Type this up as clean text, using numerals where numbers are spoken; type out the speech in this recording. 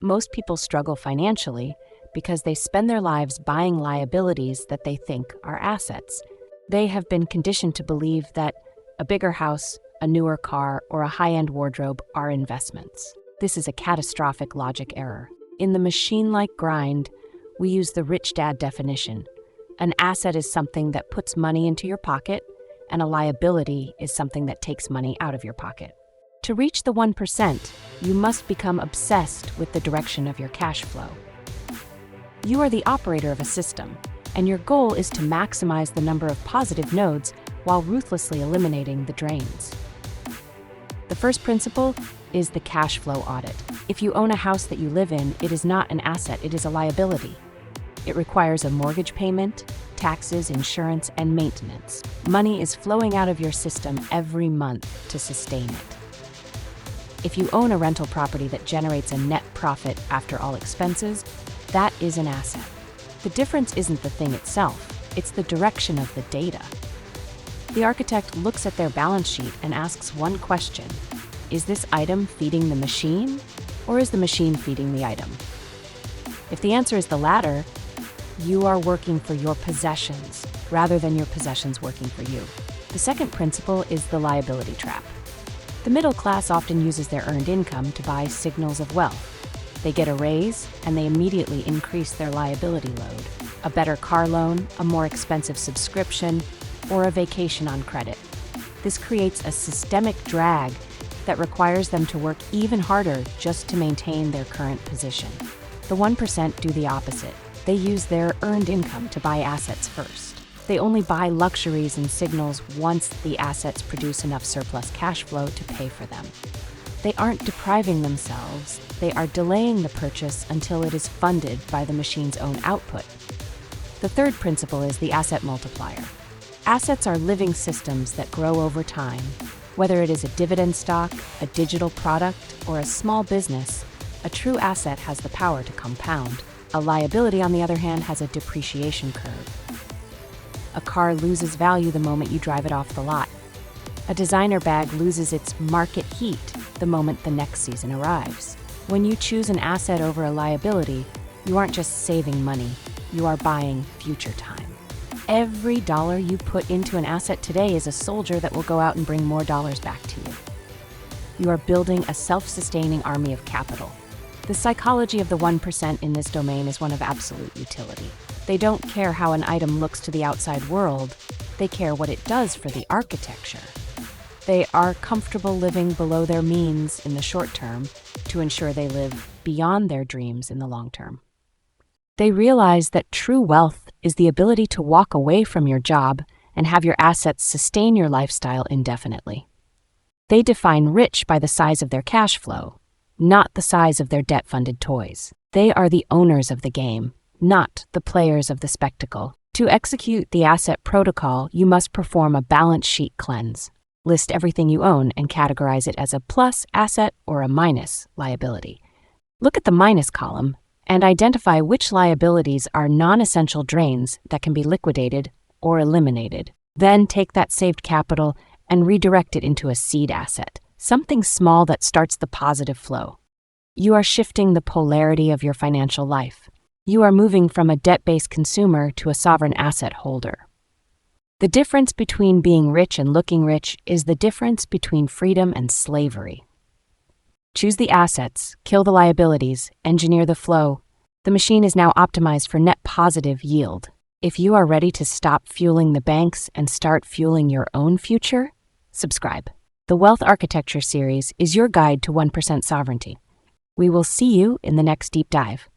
Most people struggle financially because they spend their lives buying liabilities that they think are assets. They have been conditioned to believe that a bigger house, a newer car, or a high-end wardrobe are investments. This is a catastrophic logic error. In the machine-like grind, we use the rich dad definition. An asset is something that puts money into your pocket, and a liability is something that takes money out of your pocket. To reach the 1%, you must become obsessed with the direction of your cash flow. You are the operator of a system, and your goal is to maximize the number of positive nodes while ruthlessly eliminating the drains. The first principle is the cash flow audit. If you own a house that you live in, it is not an asset, it is a liability. It requires a mortgage payment, taxes, insurance, and maintenance. Money is flowing out of your system every month to sustain it. If you own a rental property that generates a net profit after all expenses, that is an asset. The difference isn't the thing itself, it's the direction of the data. The architect looks at their balance sheet and asks one question: is this item feeding the machine, or is the machine feeding the item? If the answer is the latter, you are working for your possessions rather than your possessions working for you. The second principle is the liability trap. The middle class often uses their earned income to buy signals of wealth. They get a raise, and they immediately increase their liability load. A better car loan, a more expensive subscription, or a vacation on credit. This creates a systemic drag that requires them to work even harder just to maintain their current position. The 1% do the opposite. They use their earned income to buy assets first. They only buy luxuries and signals once the assets produce enough surplus cash flow to pay for them. They aren't depriving themselves, they are delaying the purchase until it is funded by the machine's own output. The third principle is the asset multiplier. Assets are living systems that grow over time. Whether it is a dividend stock, a digital product, or a small business, a true asset has the power to compound. A liability, on the other hand, has a depreciation curve. A car loses value the moment you drive it off the lot. A designer bag loses its market heat the moment the next season arrives. When you choose an asset over a liability, you aren't just saving money, you are buying future time. Every dollar you put into an asset today is a soldier that will go out and bring more dollars back to you. You are building a self-sustaining army of capital. The psychology of the 1% in this domain is one of absolute utility. They don't care how an item looks to the outside world, they care what it does for the architecture. They are comfortable living below their means in the short term to ensure they live beyond their dreams in the long term. They realize that true wealth is the ability to walk away from your job and have your assets sustain your lifestyle indefinitely. They define rich by the size of their cash flow, not the size of their debt-funded toys. They are the owners of the game, not the players of the spectacle. To execute the asset protocol, you must perform a balance sheet cleanse. List everything you own and categorize it as a plus asset or a minus liability. Look at the minus column and identify which liabilities are non-essential drains that can be liquidated or eliminated. Then take that saved capital and redirect it into a seed asset, something small that starts the positive flow. You are shifting the polarity of your financial life. You are moving from a debt-based consumer to a sovereign asset holder. The difference between being rich and looking rich is the difference between freedom and slavery. Choose the assets, kill the liabilities, engineer the flow. The machine is now optimized for net positive yield. If you are ready to stop fueling the banks and start fueling your own future, subscribe. The Wealth Architecture series is your guide to 1% sovereignty. We will see you in the next deep dive.